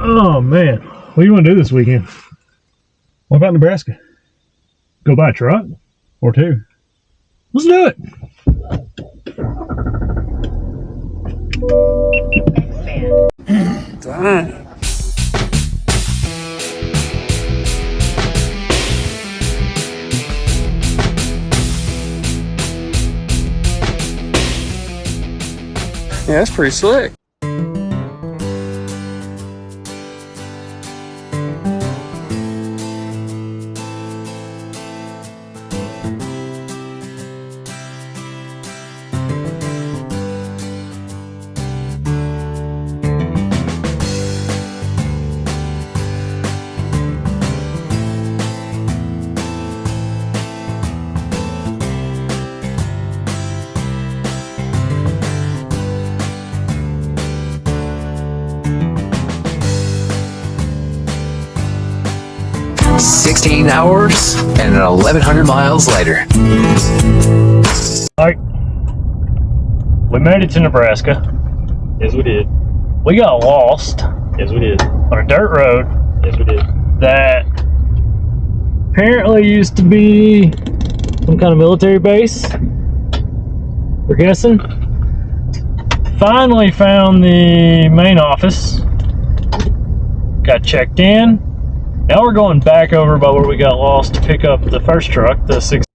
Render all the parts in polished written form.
Oh man, what do you want to do this weekend? What about Nebraska? Go buy a truck or two? Let's do it. Dang. Yeah, that's pretty slick. $16 and 1,100 miles later. Alright. We made it to Nebraska. Yes, we did. We got lost Yes, we did. on a dirt road Yes, we did. that apparently used to be some kind of military base. We're guessing. Finally found the main office. Got checked in. Now we're going back over by where we got lost to pick up the first truck, the 6.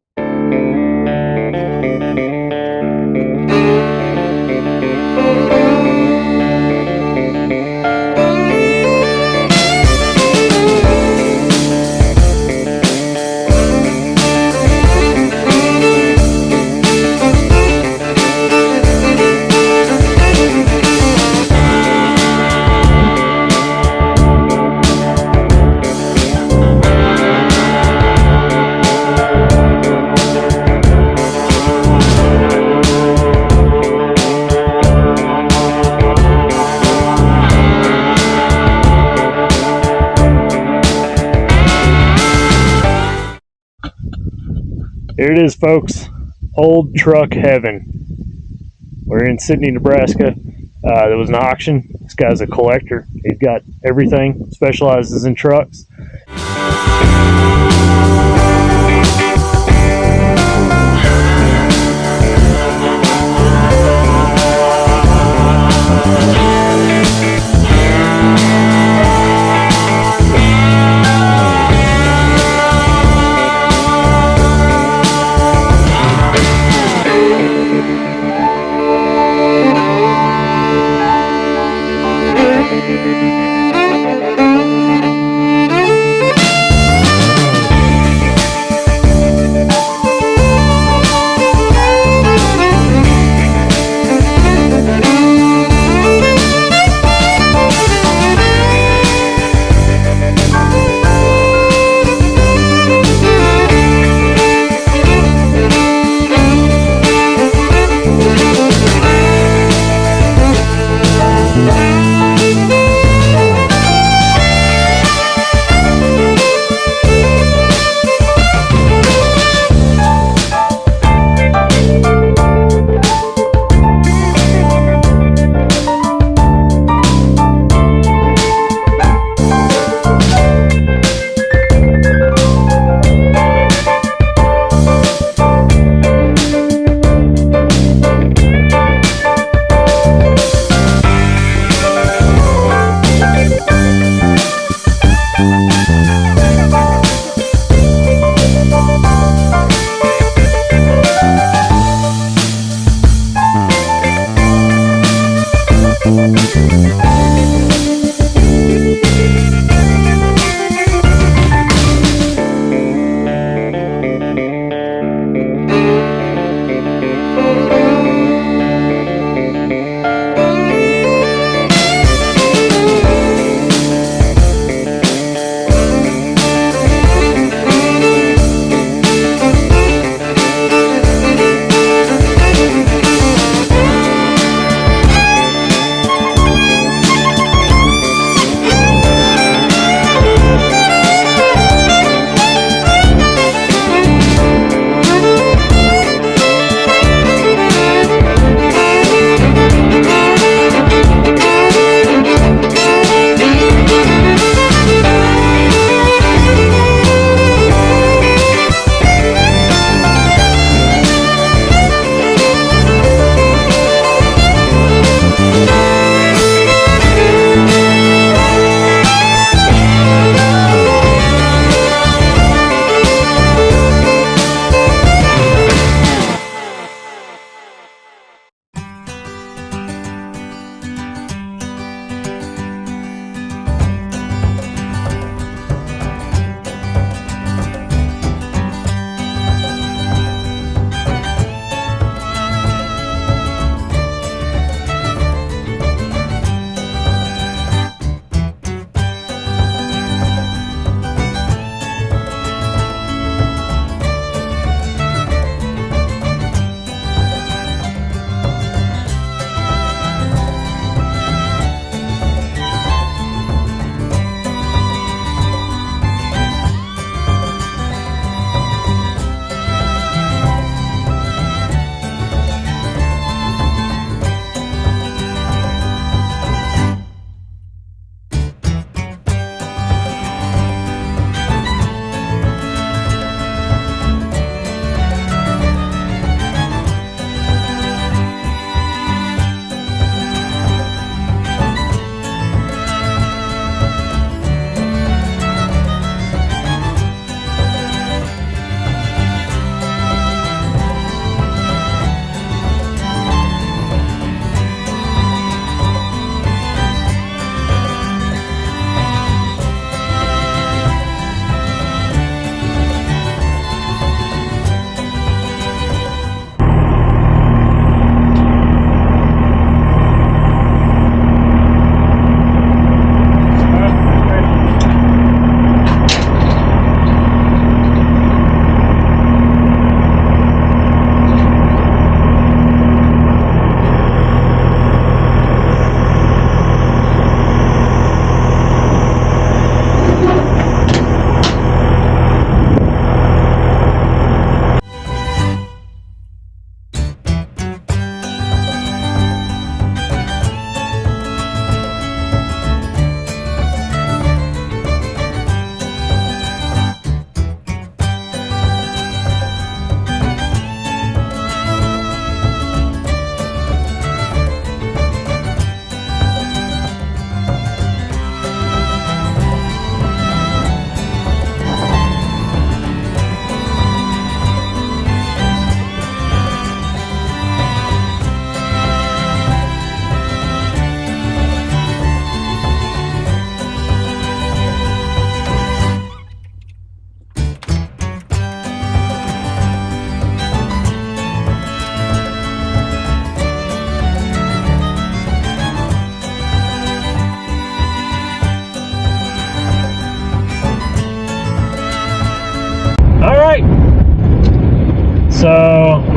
Here it is, folks. Old truck heaven. We're in Sidney, Nebraska. There was an auction. This guy's a collector. He's got everything, specializes in trucks.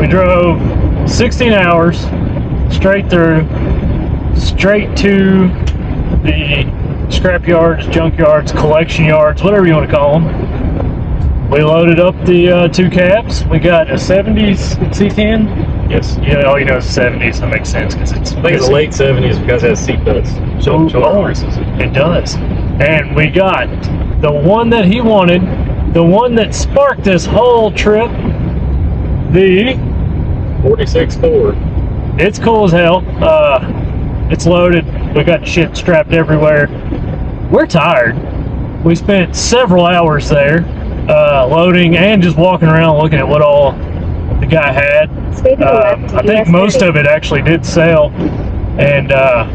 We drove 16 hours straight through, straight to the scrap yards, junk yards, collection yards, whatever you want to call them. We loaded up the 2 cabs. We got a 70s C10. Yes, yeah, all you know is 70s. That makes sense because it's. I think it's the late 70s because it has seat belts. It does. And we got the one that he wanted, the one that sparked this whole trip, the 46 Ford. It's cool as hell. It's loaded. We got shit strapped everywhere. We're tired. We spent several hours there, loading and just walking around looking at what all the guy had. I think most of it actually did sell, and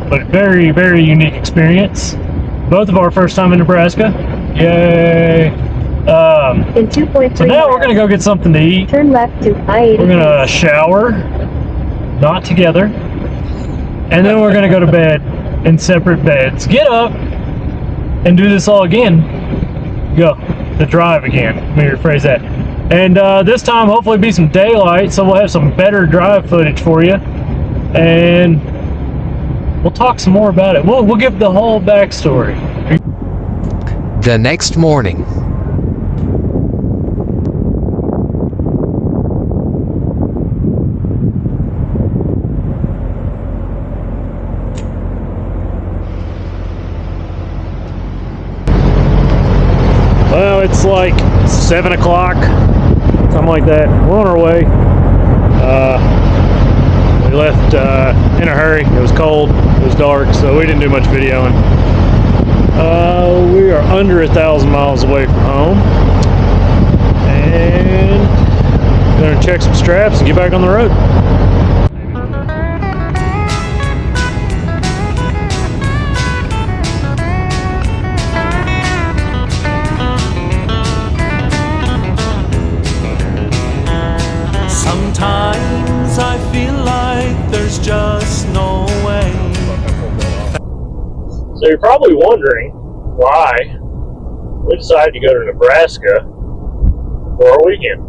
but very, very unique experience. Both of our first time in Nebraska. Yay! In 2.3 so now we're gonna go get something to eat. Turn left to I-80. We're gonna shower, not together, and then we're gonna go to bed in separate beds. Get up and do this all again. Go to drive again. Let me rephrase that. And this time, hopefully, be some daylight, so we'll have some better drive footage for you, and we'll talk some more about it. We'll give the whole backstory. The next morning. Well, it's like 7 o'clock, something like that. We're on our way. We left in a hurry. It was cold, it was dark, so we didn't do much videoing. We are under 1,000 miles away from home, and gonna check some straps and get back on the road. Sometimes I feel like there's just no way. So you're probably wondering why we decided to go to Nebraska for our weekend.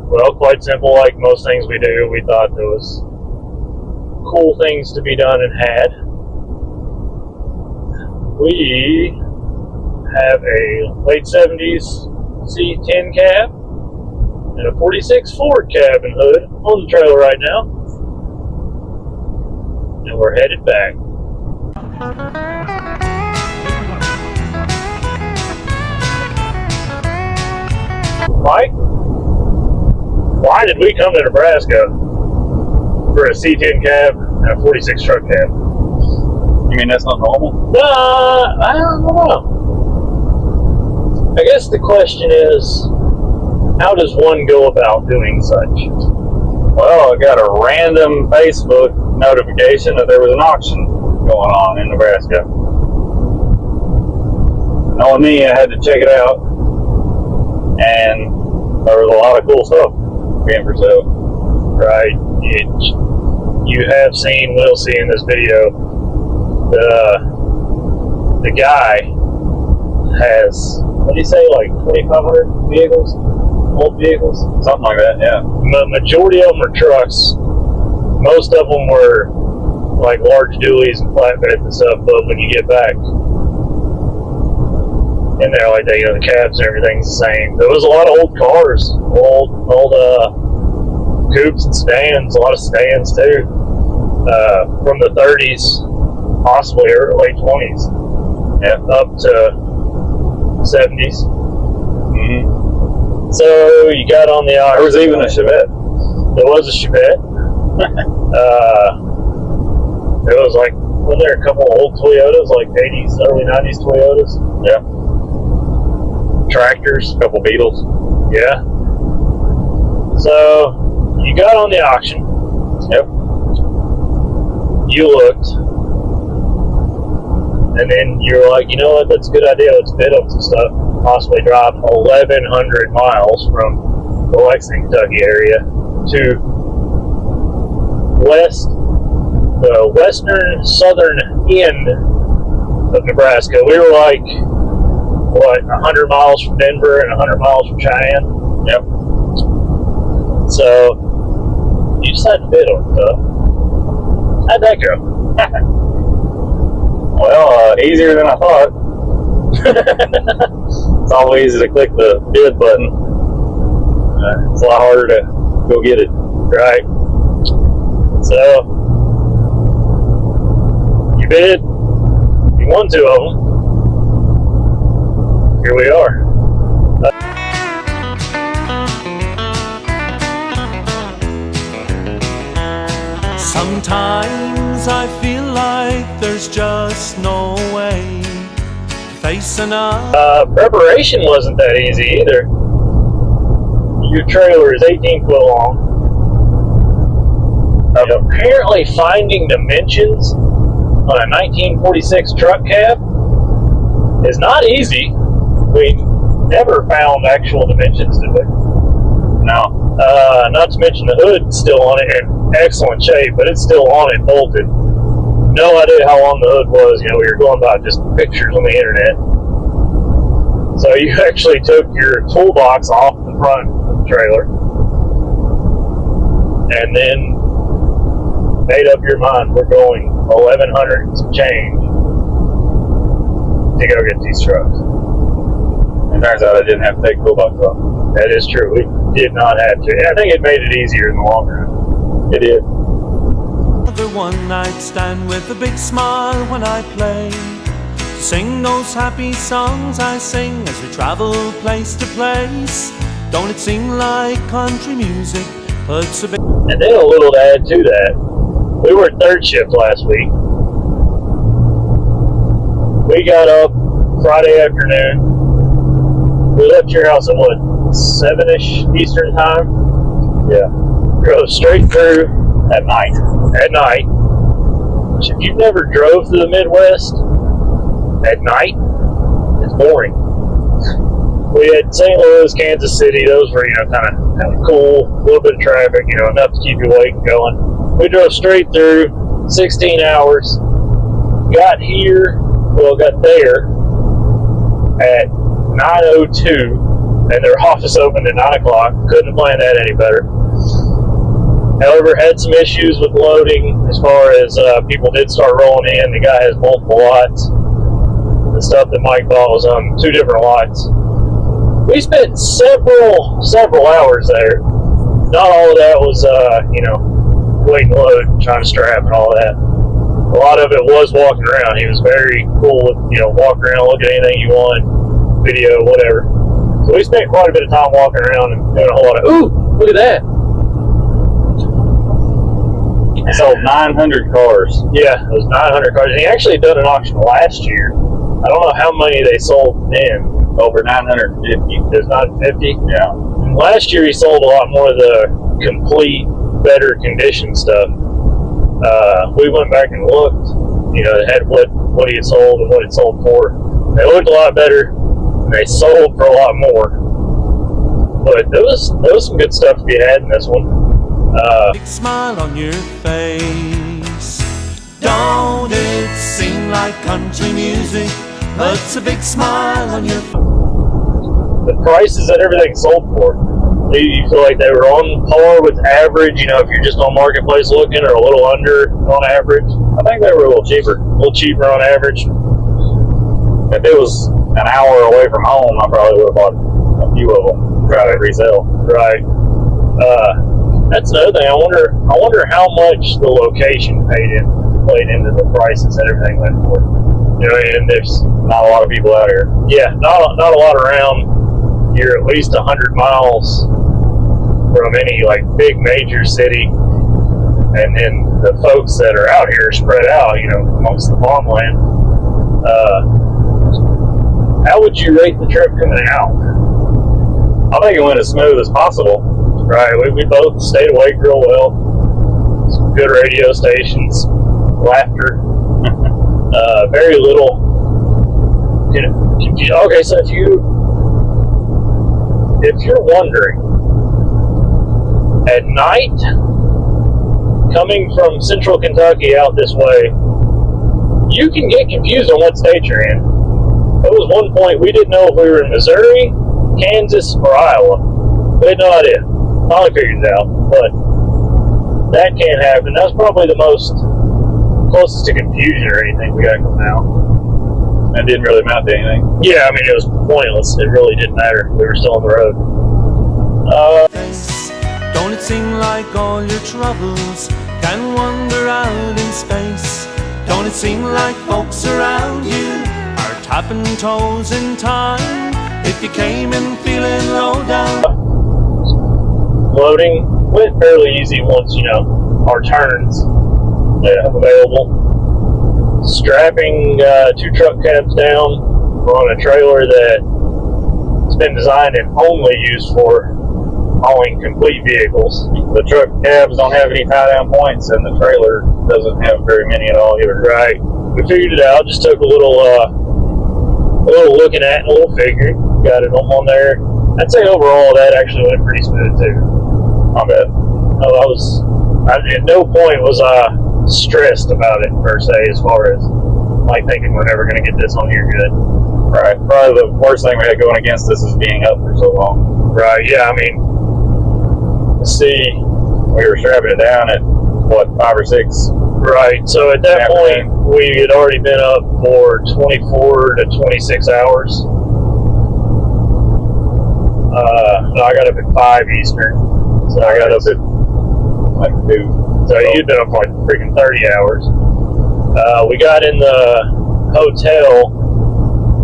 Well, quite simple. Like most things we do, we thought there was cool things to be done and had. We have a late 70s C10 cab and a 46 Ford cab and hood on the trailer right now, and we're headed back. Mike, why did we come to Nebraska for a C10 cab and a 46 truck cab? You mean that's not normal? I don't know. I guess the question is, how does one go about doing such? Well, I got a random Facebook notification that there was an auction going on in Nebraska. Knowing me, I had to check it out, and there was a lot of cool stuff being for sale. Right. You have seen, will see in this video, the guy has, what do you say, like 2,500 vehicles? Old vehicles? Something like that, yeah. The majority of them are trucks. Most of them were like large dualies and flatbeds and stuff, but when you get back in there, like that, the cabs and everything's the same. There was a lot of old cars, old coupes and sedans, a lot of sedans too, from the 30s, possibly or late 20s, up to 70s. Mm-hmm. So you got on the auction. There was even a Chevette. There was a Chevette. There was like, wasn't there a couple old Toyotas, like 80s, early 90s Toyotas? Yeah. Tractors. A couple Beetles. Yeah. So you got on the auction. Yep. You looked. And then you were like, you know what, that's a good idea. Let's bid up some stuff. Possibly drive 1,100 miles from the Lexington, Kentucky area to the western southern end of Nebraska. We were like, what, 100 miles from Denver and 100 miles from Cheyenne? Yep. So you decided to bid on stuff. How'd that go? Well, easier than I thought. It's always easy to click the bid button. It's a lot harder to go get it, right? So you bid. You won 2 of them. Here we are. Sometimes I feel like there's just no way facing up. Preparation wasn't that easy either. Your trailer is 18 foot long. Apparently finding dimensions on a 1946 truck cab is not easy. We never found actual dimensions, did we? No. Not to mention the hood's still on it in excellent shape, but it's still on it, bolted. No idea how long the hood was. You know, we were going by just pictures on the internet. So you actually took your toolbox off the front of the trailer and then made up your mind, we're going 1,100 and some change to go get these trucks. It turns out I didn't have to take the toolbox off. That is true. We did not have to. I think it made it easier in the long run. It did. Another one night stand with a big smile when I play. Sing those happy songs I sing as we travel place to place. Don't it seem like country music puts a bit. And then a little to add to that, we were third shift last week. We got up Friday afternoon. We left your house at what, 7-ish Eastern time? Yeah. Drove straight through at night. At night. Which if you've never drove through the Midwest at night, it's boring. We had St. Louis, Kansas City. Those were, kind of cool. A little bit of traffic, enough to keep you awake and going. We drove straight through, 16 hours. Got there at 9:02, and their office opened at 9 o'clock. Couldn't have planned that any better. However, had some issues with loading as far as people did start rolling in. The guy has multiple lots. The stuff that Mike bought was on 2 different lots. We spent several hours there. Not all of that was, waiting to load, trying to strap and all that. A lot of it was walking around. He was very cool with, walk around, look at anything you want, video, whatever. So we spent quite a bit of time walking around and doing a whole lot of, ooh, look at that. He sold 900 cars. Yeah, it was 900 cars. And he actually done an auction last year. I don't know how many they sold then. Over 950. There's 950? Yeah. And last year he sold a lot more of the complete, better condition stuff. We went back and looked. It had what he had sold and what it sold for. They looked a lot better. And they sold for a lot more. But there was some good stuff to be had in this one. Big smile on your face. Don't it seem like country music puts a big smile on your face? The prices that everything sold for, do you feel like they were on par with average? If you're just on Marketplace looking, or a little under on average? I think they were a little cheaper on average. If it was an hour away from home, I probably would have bought a few of them. Try to resell. Right. That's another thing. I wonder how much the location played into the prices that everything went for. And there's not a lot of people out here. Yeah, not a lot around. You're at least 100 miles from any big major city, and then the folks that are out here are spread out, amongst the farmland. How would you rate the trip coming out? I think it went as smooth as possible. Right, we both stayed awake real well. Some good radio stations, laughter, very little. Okay, so if you're wondering, at night, coming from central Kentucky out this way, you can get confused on what state you're in. There was one point we didn't know if we were in Missouri, Kansas, or Iowa. We had no idea. Finally figured it out, but that can't happen. That was probably the most closest to confusion or anything we got coming out. That didn't really amount to anything. Yeah, I mean, it was pointless. It really didn't matter. We were still on the road. Don't it seem like all your troubles can wander out in space? Don't it seem like folks around you are tapping toes in time? If you came in feeling low down. Loading went fairly easy once, our turns available. Strapping 2 truck cabs down on a trailer that's been designed and only used for hauling complete vehicles. The truck cabs don't have any tie-down points, and the trailer doesn't have very many at all either. Right. We figured it out. Just took a little looking at and a little figuring. Got it on there. I'd say overall that actually went pretty smooth too. Not bad. At no point was I stressed about it per se, as far as like thinking we're never going to get this on here good. Right. Probably the worst thing we had going against us is being up for so long. Right. Yeah. I mean, let's see. We were strapping it down at what, 5 or 6? Right. So at that point, we had already been up for 24 to 26 hours. No, I got up at 5 Eastern. So I got up at like 2. So you'd been up for like freaking 30 hours. We got in the hotel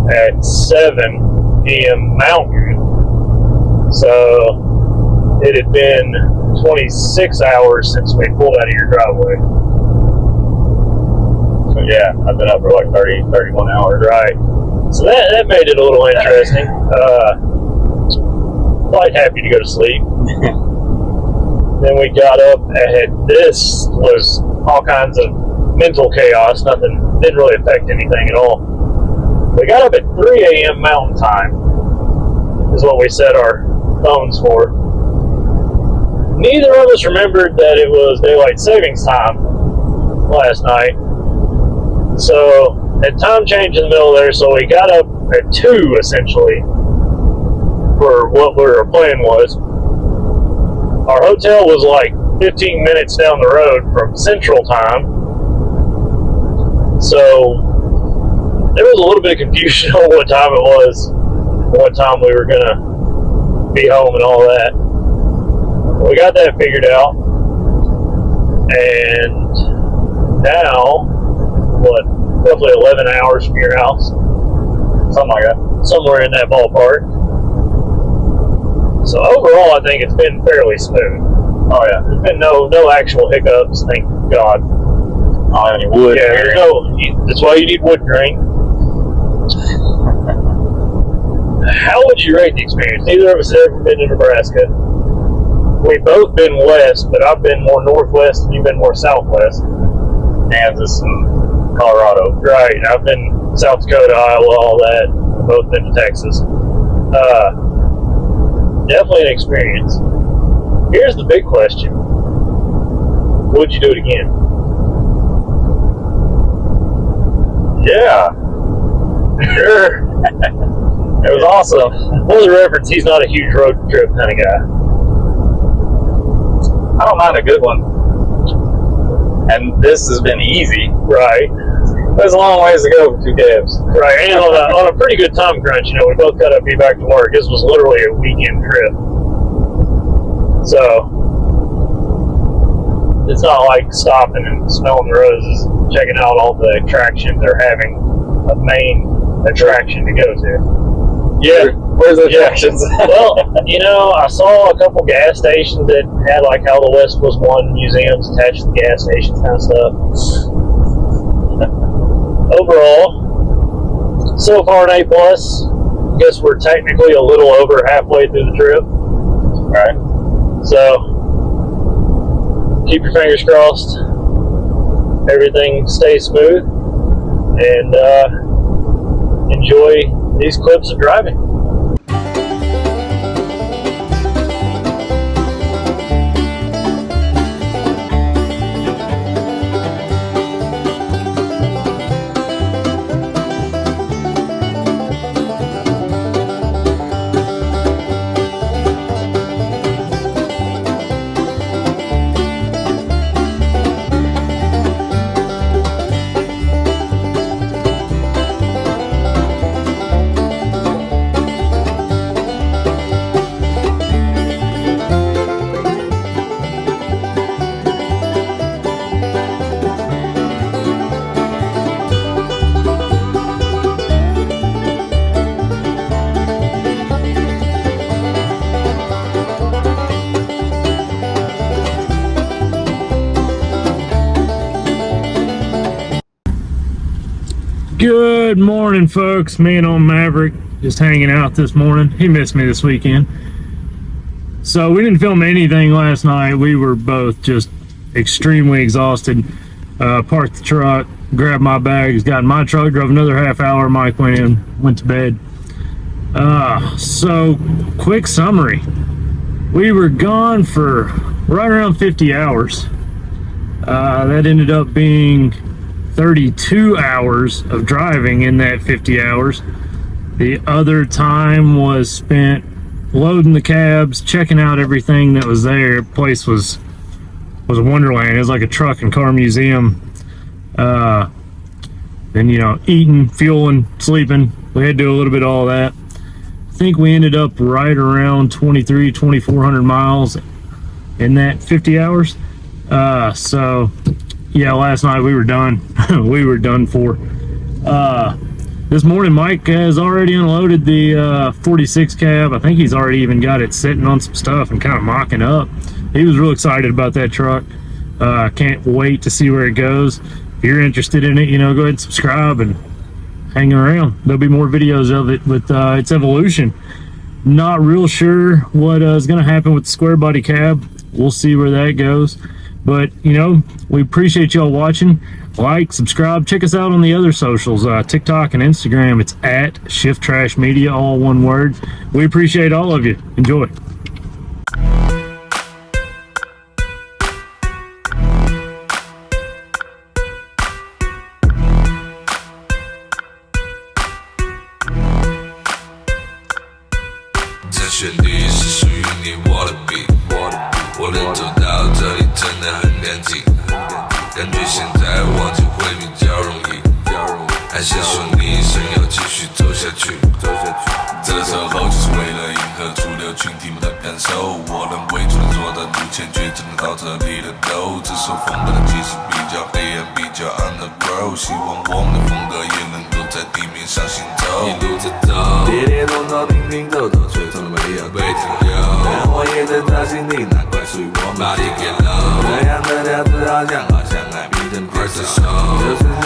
at 7 p.m. Mountain. So it had been 26 hours since we pulled out of your driveway. So yeah, I've been up for like 30, 31 hours. Right. So that made it a little interesting. Quite happy to go to sleep. Then we got up and this was all kinds of mental chaos. Nothing, didn't really affect anything at all. We got up at 3 a.m. Mountain Time is what we set our phones for. Neither of us remembered that it was daylight savings time last night. So had time change in the middle there, so we got up at 2 essentially for what our plan was. Our hotel was like 15 minutes down the road from Central Time. So there was a little bit of confusion on what time it was, what time we were gonna be home and all that. We got that figured out, and now, roughly 11 hours from your house? Something like that. Somewhere in that ballpark. So overall, I think it's been fairly smooth. Oh yeah. There's been no actual hiccups, thank God. I don't have any wood. Yeah, that's why you need wood grain. How would you rate the experience? Neither of us have ever been to Nebraska. We've both been west, but I've been more northwest and you've been more southwest. Kansas and Colorado. Right. I've been South Dakota, Iowa, all that. We've both been to Texas. Definitely an experience. Here's the big question. Would you do it again? Yeah. Sure. It was awesome. For the reference, he's not a huge road trip kind of guy. I don't mind a good one. And this has been easy. Right. There's a long ways to go for 2 cabs. Right, and on a pretty good time crunch, we both got to be back to work. This was literally a weekend trip. So, it's not like stopping and smelling the roses, checking out all the attractions or having a main attraction to go to. Yeah. Where's the attractions? Well, I saw a couple gas stations that had like how the West was one museums attached to the gas stations kind of stuff. Overall, so far an A+. Guess we're technically a little over halfway through the trip. Right. So, keep your fingers crossed. Everything stays smooth. And enjoy these clips of driving. Good morning, folks. Me and old Maverick just hanging out this morning. He missed me this weekend. So we didn't film anything last night. We were both just extremely exhausted. Parked the truck, grabbed my bags, got in my truck, drove another half hour. Mike went in, went to bed. So quick summary. We were gone for right around 50 hours. That ended up being 32 hours of driving in that 50 hours. The other time was spent loading the cabs, checking out everything that was there. The place was a wonderland. It was like a truck and car museum. Then, eating, fueling, sleeping. We had to do a little bit of all that. I think we ended up right around 2,400 miles in that 50 hours. So yeah, last night we were done. We were done for. This morning Mike has already unloaded the 46 cab. I think he's already even got it sitting on some stuff and kind of mocking up. He was real excited about that truck. Can't wait to see where it goes. If you're interested in it, go ahead and subscribe and hang around. There'll be more videos of it with its evolution. Not real sure what is going to happen with the square body cab. We'll see where that goes. But, we appreciate y'all watching. Like, subscribe, check us out on the other socials, TikTok and Instagram. It's at Shift Trash Media, all one word. We appreciate all of you. Enjoy.这旋律是属于你我的 beat， 我能走到这里真的很感激，感觉现在忘记会比较容易，还是说你想要继续走下去？这时候就是为了迎合主流群体们的感受，我认为只能做到不欠缺，只能到这里的都。这首风格的其实比较黑暗，比较 underground， 希望我们的风格也能够在地面上行走，一路在走，跌跌撞撞，停停走走，却从来没有被停留。但我也在他心里那块属于我们。Body get low， 这样的调子好像爱逼真接受，就是那。